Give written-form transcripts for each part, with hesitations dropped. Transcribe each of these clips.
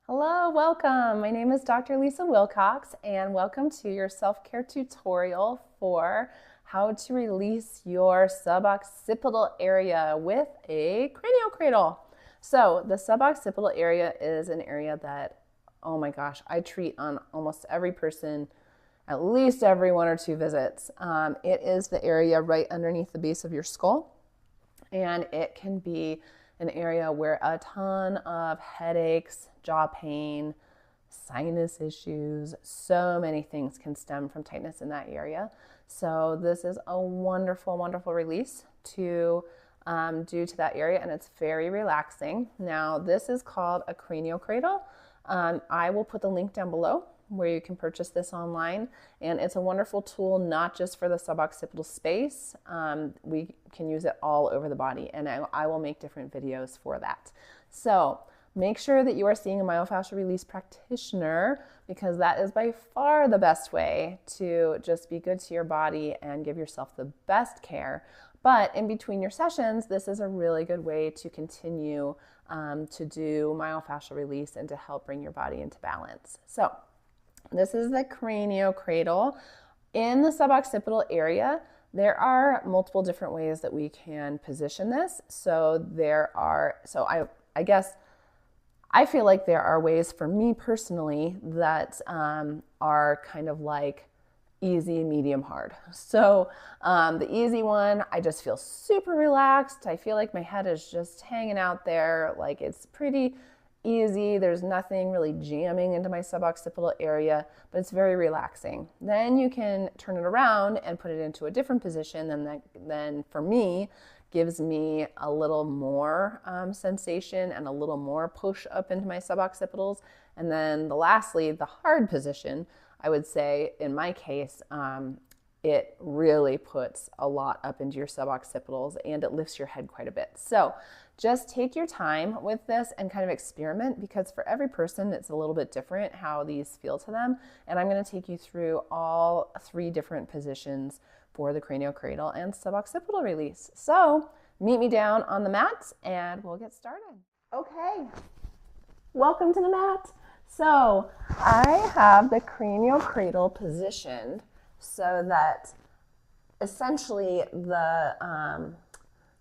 Hello, welcome. My name is Dr. Lisa Wilcox, and welcome to your self-care tutorial for how to release your suboccipital area with a craniocradle. So the suboccipital area is an area that, oh my gosh, I treat on almost every person at least every 1 or 2 visits. It is the area right underneath the base of your skull, and it can be an area where a ton of headaches, jaw pain, sinus issues, so many things can stem from tightness in that area. So this is a wonderful, wonderful release to do to that area, and it's very relaxing. Now, this is called a craniocradle. I will put the link down below where you can purchase this online, and it's a wonderful tool not just for the suboccipital space. We can use it all over the body, and I will make different videos for that. So make sure that you are seeing a myofascial release practitioner, because that is by far the best way to just be good to your body and give yourself the best care. But in between your sessions, this is a really good way to continue to do myofascial release and to help bring your body into balance. So this is the craniocradle. In the suboccipital area, there are multiple different ways that we can position this. I guess I feel like there are ways for me personally that are kind of like easy, medium, hard. So the easy one, I just feel super relaxed. I feel like my head is just hanging out there, like it's pretty easy. There's nothing really jamming into my suboccipital area, but it's very relaxing. Then you can turn it around and put it into a different position, and then for me, gives me a little more sensation and a little more push up into my suboccipitals. And then lastly, the hard position, I would say in my case, it really puts a lot up into your suboccipitals and it lifts your head quite a bit. So just take your time with this and kind of experiment, because for every person it's a little bit different how these feel to them. And I'm going to take you through all 3 different positions for the craniocradle and suboccipital release. So meet me down on the mat and we'll get started. Okay, welcome to the mat. So I have the craniocradle positioned so that essentially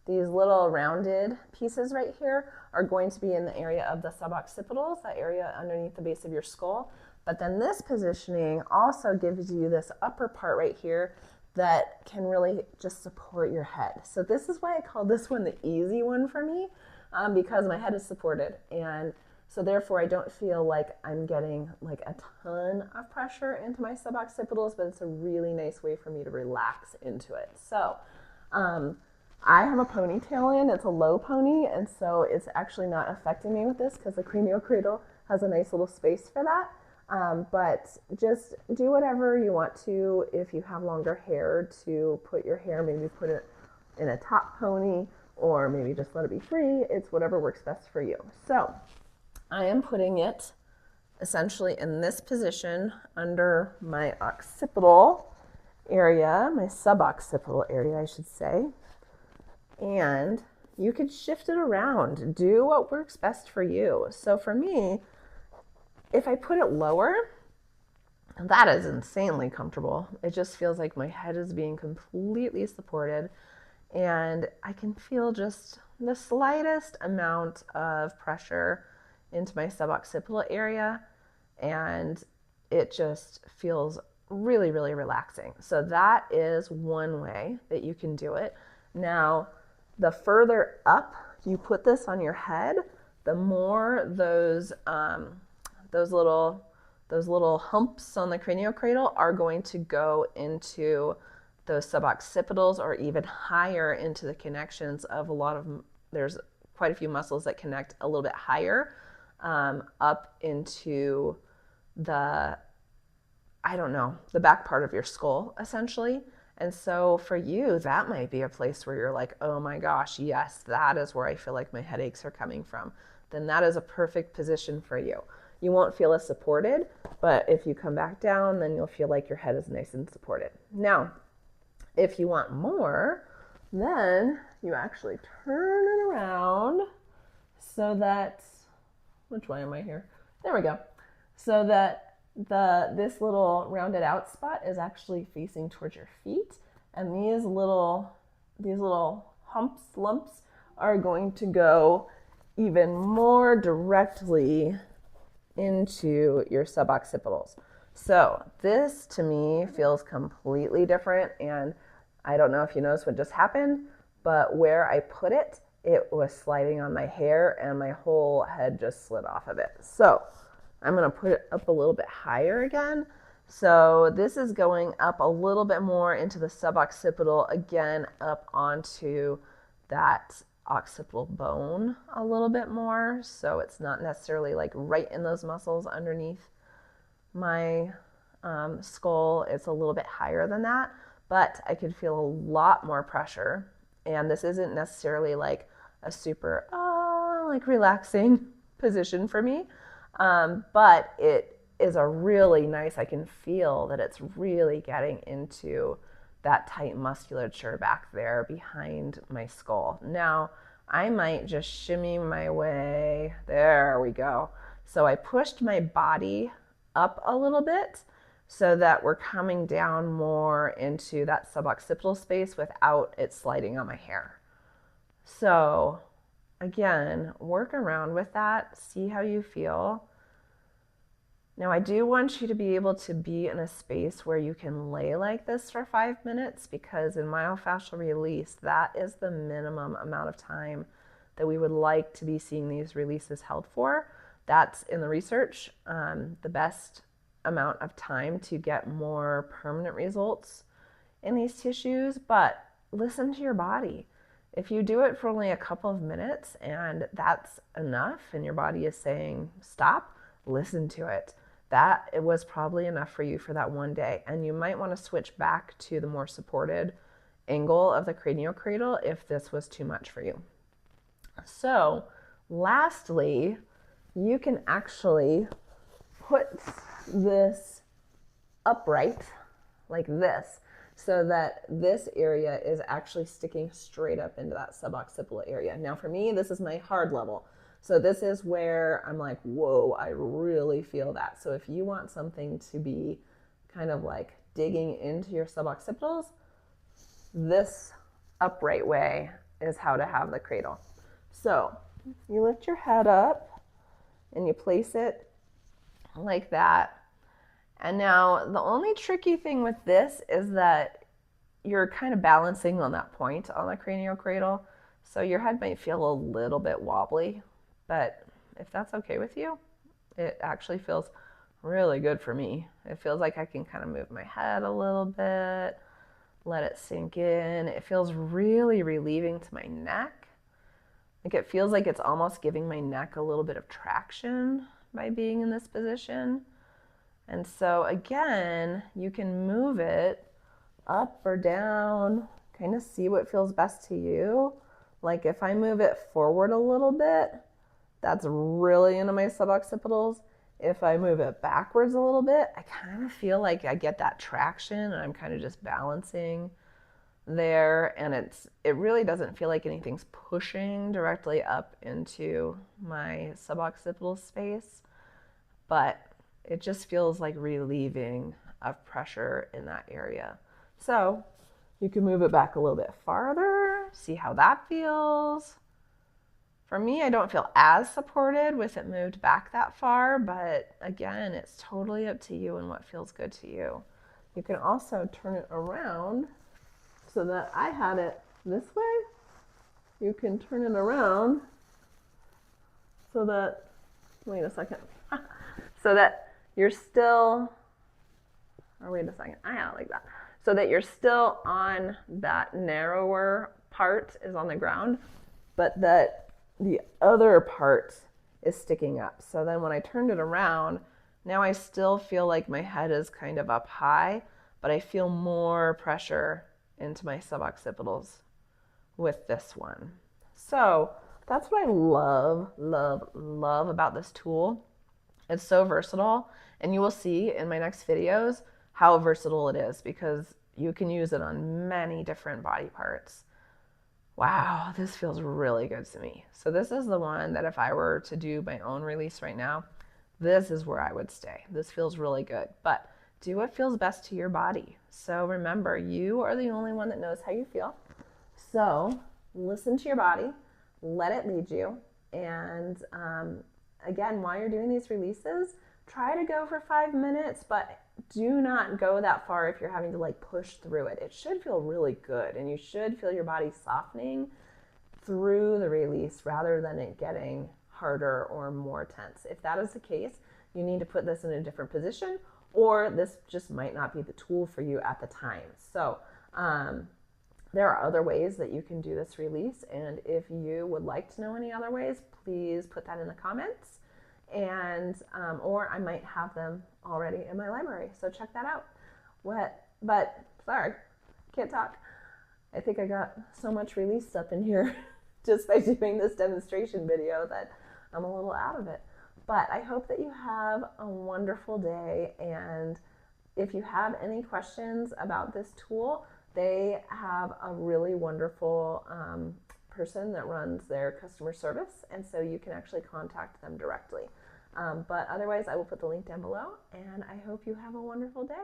these little rounded pieces right here are going to be in the area of the suboccipitals, that area underneath the base of your skull. But then this positioning also gives you this upper part right here that can really just support your head. So this is why I call this one the easy one for me, because my head is supported. And so therefore I don't feel like I'm getting like a ton of pressure into my suboccipitals, but it's a really nice way for me to relax into it. So I have a ponytail in, it's a low pony, and so it's actually not affecting me with this because the craniocradle has a nice little space for that. But just do whatever you want to. If you have longer hair, to put your hair, maybe put it in a top pony, or maybe just let it be free. It's whatever works best for you. So I am putting it essentially in this position under my occipital area, my suboccipital area, I should say. And you could shift it around. Do what works best for you. So for me, if I put it lower, that is insanely comfortable. It just feels like my head is being completely supported, and I can feel just the slightest amount of pressure into my suboccipital area, and it just feels really, really relaxing. So that is one way that you can do it. Now, the further up you put this on your head, the more those little humps on the craniocradle are going to go into those suboccipitals, or even higher into the connections of there's quite a few muscles that connect a little bit higher up into the back part of your skull, essentially. And so for you, that might be a place where you're like, oh my gosh, yes, that is where I feel like my headaches are coming from. Then that is a perfect position for you. You won't feel as supported, but if you come back down, then you'll feel like your head is nice and supported. Now, if you want more, then you actually turn it around so that, which way am I here? There we go. So that this little rounded out spot is actually facing towards your feet, and these little lumps are going to go even more directly into your suboccipitals. So this to me feels completely different, and I don't know if you noticed what just happened, but where I put it, it was sliding on my hair and my whole head just slid off of it. So I'm going to put it up a little bit higher again. So this is going up a little bit more into the suboccipital, again up onto that occipital bone a little bit more. So it's not necessarily like right in those muscles underneath my skull. It's a little bit higher than that, but I could feel a lot more pressure. And this isn't necessarily like a super like relaxing position for me, but it is a really nice, I can feel that it's really getting into that tight musculature back there behind my skull. Now, I might just shimmy my way. There we go. So I pushed my body up a little bit so that we're coming down more into that suboccipital space without it sliding on my hair. So again, work around with that, see how you feel. Now, I do want you to be able to be in a space where you can lay like this for 5 minutes, because in myofascial release, that is the minimum amount of time that we would like to be seeing these releases held for. That's in the research, the best amount of time to get more permanent results in these tissues. But listen to your body. If you do it for only a couple of minutes and that's enough and your body is saying stop, listen to it. That it was probably enough for you for that one day. And you might want to switch back to the more supported angle of the craniocradle if this was too much for you. So lastly, you can actually put this upright like this, so that this area is actually sticking straight up into that suboccipital area. Now for me, this is my hard level. So this is where I'm like, whoa, I really feel that. So if you want something to be kind of like digging into your suboccipitals, this upright way is how to have the cradle. So you lift your head up and you place it like that. And now the only tricky thing with this is that you're kind of balancing on that point on the craniocradle. So your head might feel a little bit wobbly, but if that's okay with you, it actually feels really good for me. It feels like I can kind of move my head a little bit, let it sink in. It feels really relieving to my neck. Like it feels like it's almost giving my neck a little bit of traction by being in this position. And so again, you can move it up or down, kind of see what feels best to you. Like if I move it forward a little bit, that's really into my suboccipitals. If I move it backwards a little bit, I kind of feel like I get that traction and I'm kind of just balancing there, and it really doesn't feel like anything's pushing directly up into my suboccipital space, but it just feels like relieving of pressure in that area. So you can move it back a little bit farther, see how that feels. For me, I don't feel as supported with it moved back that far, but again, it's totally up to you and what feels good to you. You can also turn it around so that I had it this way. You can turn it around so that, wait a second, so that you're still, or wait a second, I had it like that. So that you're still on that narrower part is on the ground, but that the other part is sticking up. So then when I turned it around, now I still feel like my head is kind of up high, but I feel more pressure into my suboccipitals with this one. So that's what I love, love, love about this tool. It's so versatile, and you will see in my next videos how versatile it is, because you can use it on many different body parts. Wow, this feels really good to me. So this is the one that if I were to do my own release right now, this is where I would stay. This feels really good, but do what feels best to your body. So remember, you are the only one that knows how you feel. So listen to your body, let it lead you. And again, while you're doing these releases, try to go for 5 minutes, but do not go that far if you're having to like push through it. It should feel really good, and you should feel your body softening through the release rather than it getting harder or more tense. If that is the case, you need to put this in a different position, or this just might not be the tool for you at the time. So there are other ways that you can do this release, and if you would like to know any other ways, please put that in the comments, and or I might have them already in my library, so check that out. But sorry, can't talk. I think I got so much release up in here just by doing this demonstration video that I'm a little out of it. But I hope that you have a wonderful day, and if you have any questions about this tool, they have a really wonderful person that runs their customer service, and so you can actually contact them directly. But otherwise, I will put the link down below, and I hope you have a wonderful day.